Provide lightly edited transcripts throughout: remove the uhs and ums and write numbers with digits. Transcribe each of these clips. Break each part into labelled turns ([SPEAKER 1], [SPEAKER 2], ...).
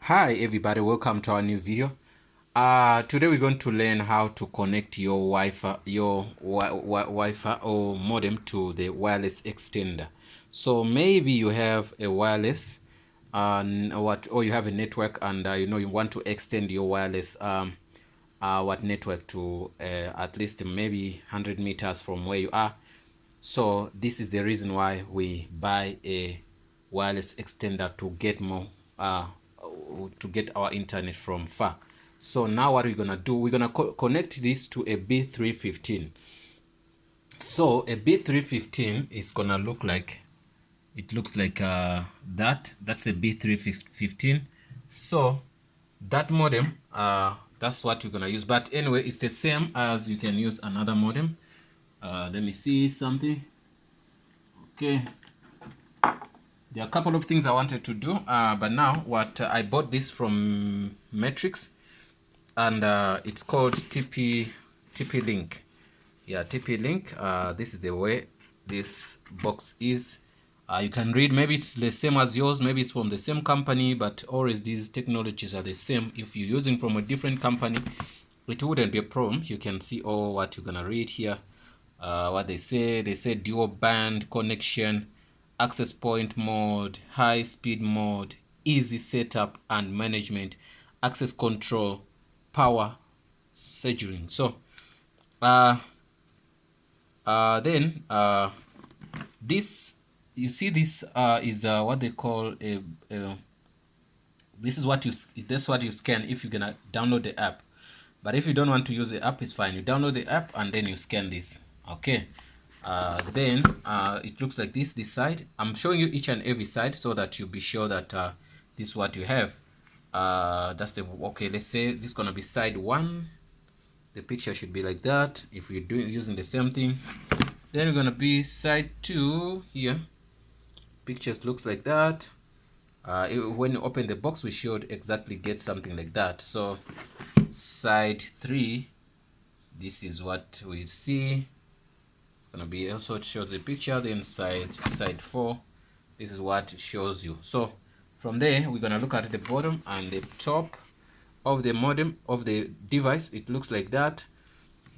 [SPEAKER 1] Hi everybody, welcome to our new video. Today we're going to learn how to connect your Wi-Fi or modem to the wireless extender. So maybe you have a wireless or you have a network, and you want to extend your wireless network to at least maybe 100 meters from where you are. So this is the reason why we buy a wireless extender to get more to get our internet from far. So now what we're gonna do, we're gonna connect this to a B315. So a B315 is gonna look like, it looks like that's a B315. So that modem, that's what you're gonna use. But anyway, it's the same as you can use another modem. Let me see something. Okay, there are a couple of things I wanted to do, but now what I bought this from Matrix, and it's called TP Link. Yeah, TP Link. This is the way this box is. You can read, maybe it's the same as yours, maybe it's from the same company, but always these technologies are the same. If you're using from a different company, it wouldn't be a problem. You can see all what you're gonna read here. What they say dual band connection, access point mode, high speed mode, easy setup and management, access control, power scheduling. So then this, you see, this is what they call a this is what you scan if you're gonna download the app. But if you don't want to use the app, it's fine. You download the app and then you scan this. Okay. Then it looks like this side. I'm showing you each and every side so that you'll be sure that this is what you have. That's the, okay, let's say this is gonna be side 1. The picture should be like that if you're using the same thing. Then we're gonna be side 2 here. Pictures looks like that. When you open the box, we should exactly get something like that. So side 3, this is what we see. It's gonna be also, it shows the picture. Then side 4, this is what it shows you. So from there, we're gonna look at the bottom and the top of the modem of the device. It looks like that.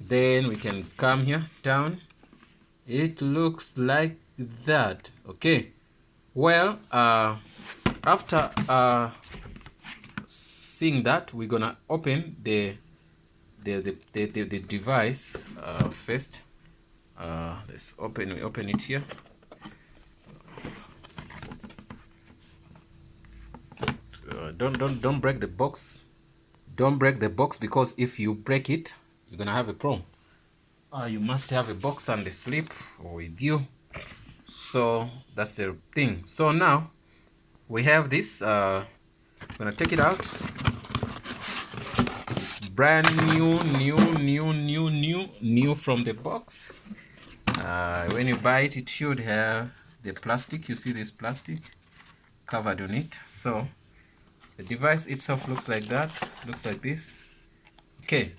[SPEAKER 1] Then we can come here down. It looks like that. Okay, well, after seeing that, we're gonna open the device first. Let's open it here. Don't break the box. Don't break the box, because if you break it, you're gonna have a problem. You must have a box and a slip with you. So that's the thing. So now we have this. I'm gonna take it out. It's brand new from the box. When you buy it, it should have the plastic. You see this plastic covered on it. So the device itself looks like that, looks like this. Okay,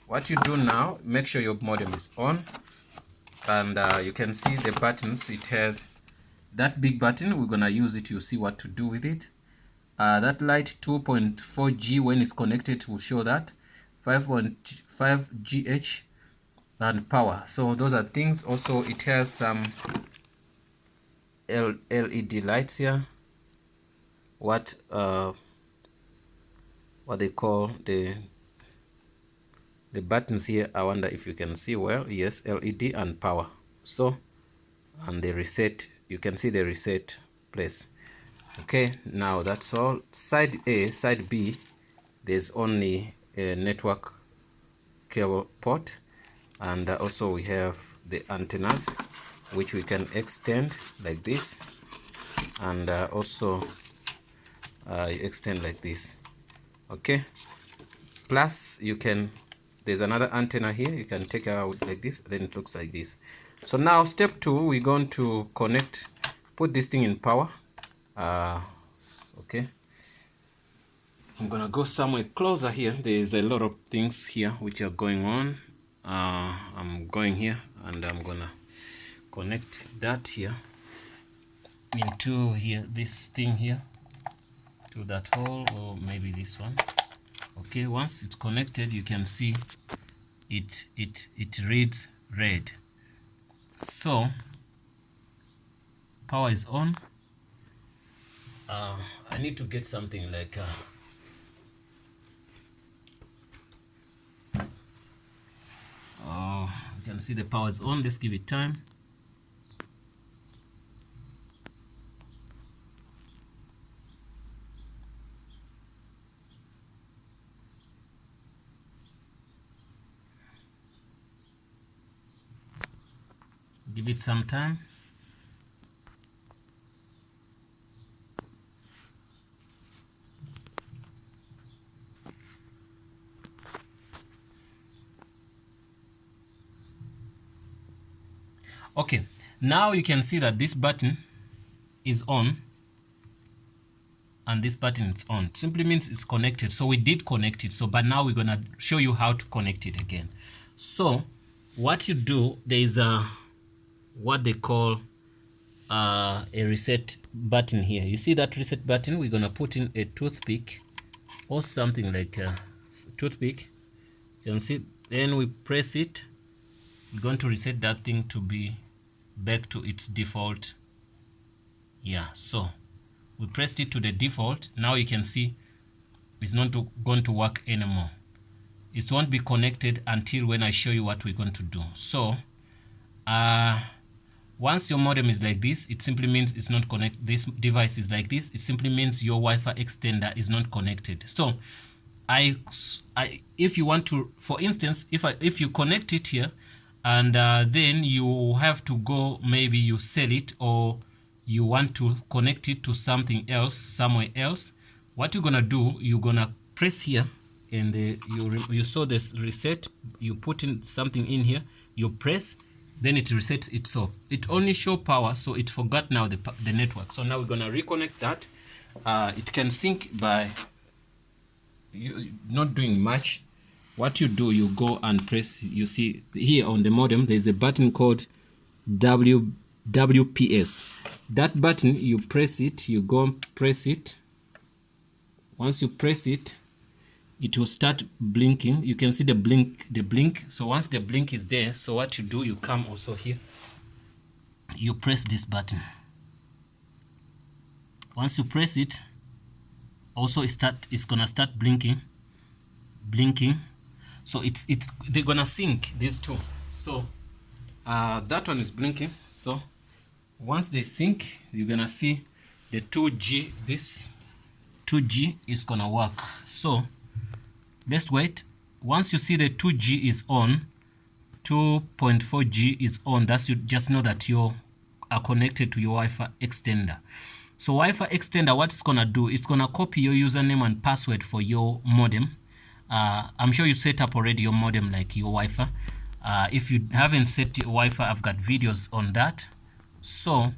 [SPEAKER 1] what you do now, make sure your modem is on, and you can see the buttons. It has that big button. We're gonna use it. You see what to do with it. That light 2.4G, when it's connected, will show that 5.5 GH and power. So those are things. Also, it has some LED lights here. What they call the buttons here, I wonder if you can see well. Yes, LED and power. So, and the reset, you can see the reset place. Okay, now that's all. Side A, side B, there's only a network cable port, and also we have the antennas, which we can extend like this, and also extend like this. Okay, plus you can, there's another antenna here, you can take out like this, then it looks like this. So now step 2, we're going to connect, put this thing in power. Okay, I'm gonna go somewhere closer here. There's a lot of things here which are going on. I'm going here and I'm gonna connect that here into here, this thing here. to that hole, or maybe this one. Okay, once it's connected, you can see it reads red. So power is on. I need to get something like you can see the power is on. Let's give it time. Give it some time. Okay, now you can see that this button is on and this button is on. Simply means it's connected. So we did connect it. So but now we're gonna show you how to connect it again. So what you do, there is a what they call a reset button here. You see that reset button? We're gonna put in a toothpick or something like a toothpick. You can see, then we press it. We're going to reset that thing to be back to its default. Yeah, so we pressed it to the default. Now you can see it's not going to work anymore. It won't be connected until when I show you what we're going to do. So once your modem is like this, it simply means it's not connected. This device is like this, it simply means your Wi-Fi extender is not connected. So if you want to, for instance, if you connect it here and then you have to go, maybe you sell it or you want to connect it to something else, somewhere else, what you're gonna do, you're gonna press here and you saw this reset, you put in something in here, you press, then it resets itself. It only show power, so it forgot now the network. So now we're gonna reconnect that. It can sync by you not doing much. What you do, you go and press, you see here on the modem there's a button called WPS. That button, you press it, you go and press it. Once you press it, it will start blinking. You can see the blink. So once the blink is there, so what you do, you come also here, you press this button. Once you press it, also it's gonna start blinking. So they're gonna sync these two. So that one is blinking. So once they sync, you're gonna see the 2G, this 2G is gonna work. So let's wait. Once you see the 2G is on, 2.4G is on, that's you just know that you are connected to your Wi-Fi extender. So Wi-Fi extender, what it's gonna do, it's gonna copy your username and password for your modem. I'm sure you set up already your modem like your Wi-Fi. If you haven't set your Wi-Fi, I've got videos on that. So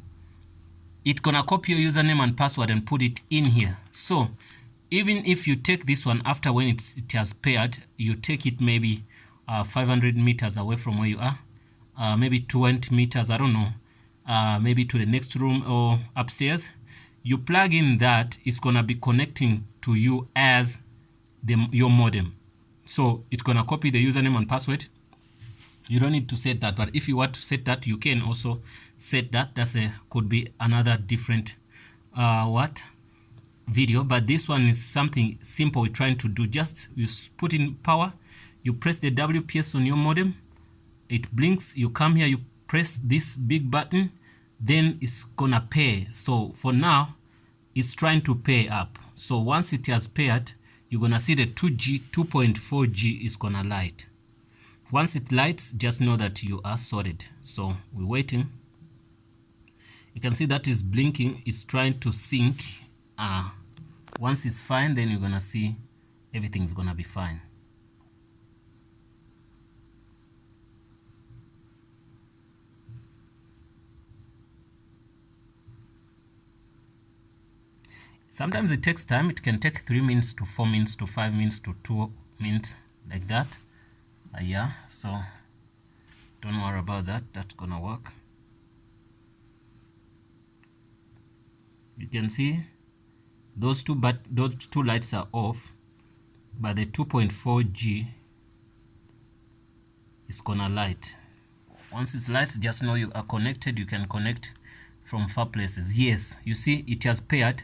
[SPEAKER 1] it's gonna copy your username and password and put it in here. So even if you take this one after when it has paired, you take it maybe 500 meters away from where you are, maybe 20 meters, I don't know, maybe to the next room or upstairs, you plug in that, it's gonna be connecting to you as your modem. So it's gonna copy the username and password. You don't need to set that, but if you want to set that, you can also set that. That's could be another different video, but this one is something simple we're trying to do. Just you put in power, you press the WPS on your modem, it blinks, you come here, you press this big button, then it's gonna pair. So for now it's trying to pair up. So once it has paired, you're gonna see the 2.4G is gonna light. Once it lights, just know that you are sorted. So we're waiting. You can see that is blinking, it's trying to sync. Once it's fine, then you're gonna see everything's gonna be fine. Sometimes it takes time. It can take 3 minutes to 4 minutes to 5 minutes to 2 minutes, like that. Yeah, so don't worry about that. That's gonna work. You can see those two lights are off, but the 2.4G is gonna light. Once it's light, just know you are connected. You can connect from far places. Yes, you see it has paired,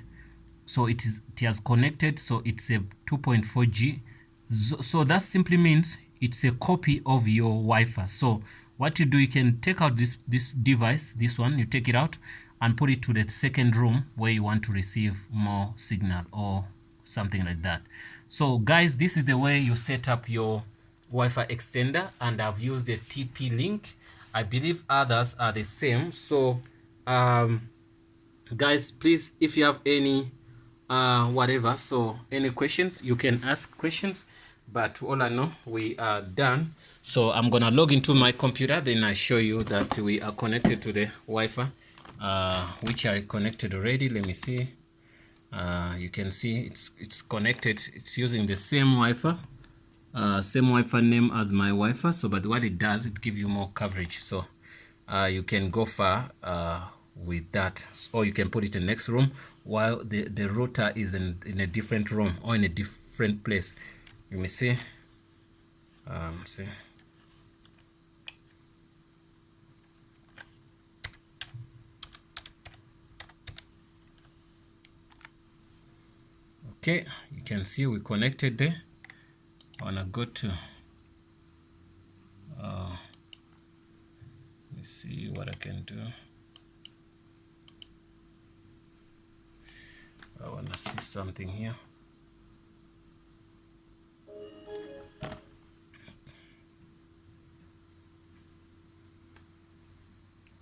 [SPEAKER 1] so it has connected, so it's a 2.4G. So that simply means it's a copy of your Wi-Fi. So what you do, you can take out this device, this one, you take it out and put it to the second room where you want to receive more signal or something like that. So guys, this is the way you set up your Wi-Fi extender, and I've used the TP-Link. I believe others are the same. So guys, please, if you have any whatever, so any questions, you can ask questions, but all I know, we are done. So I'm gonna log into my computer, then I show you that we are connected to the Wi-Fi, which I connected already. Let me see. You can see it's connected. It's using the same Wi-Fi, same Wi-Fi name as my Wi-Fi. So but what it does, it gives you more coverage, so you can go far with that, or you can put it in the next room while the router is in a different room or in a different place. Let me see. See. Okay, you can see we connected there. I wanna go to let me see what I can do. I wanna see something here.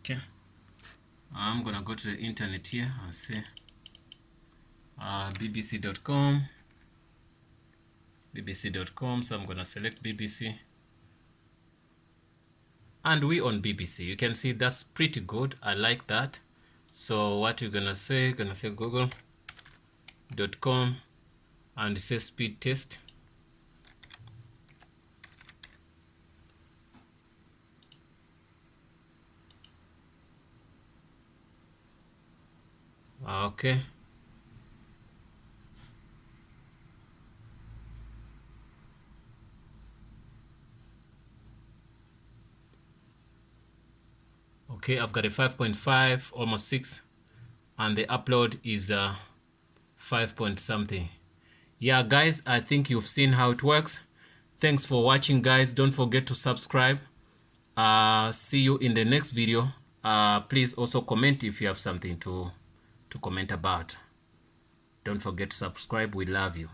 [SPEAKER 1] Okay, I'm gonna go to the internet here and say bbc.com. So I'm gonna select BBC, and we on BBC. You can see that's pretty good. I like that. So what you're gonna say, google.com and say speed test. Okay, okay, I've got a 5.5, almost 6, and the upload is 5 point something. Yeah guys, I think you've seen how it works. Thanks for watching guys. Don't forget to subscribe. See you in the next video. Please also comment if you have something to comment about. Don't forget to subscribe. We love you.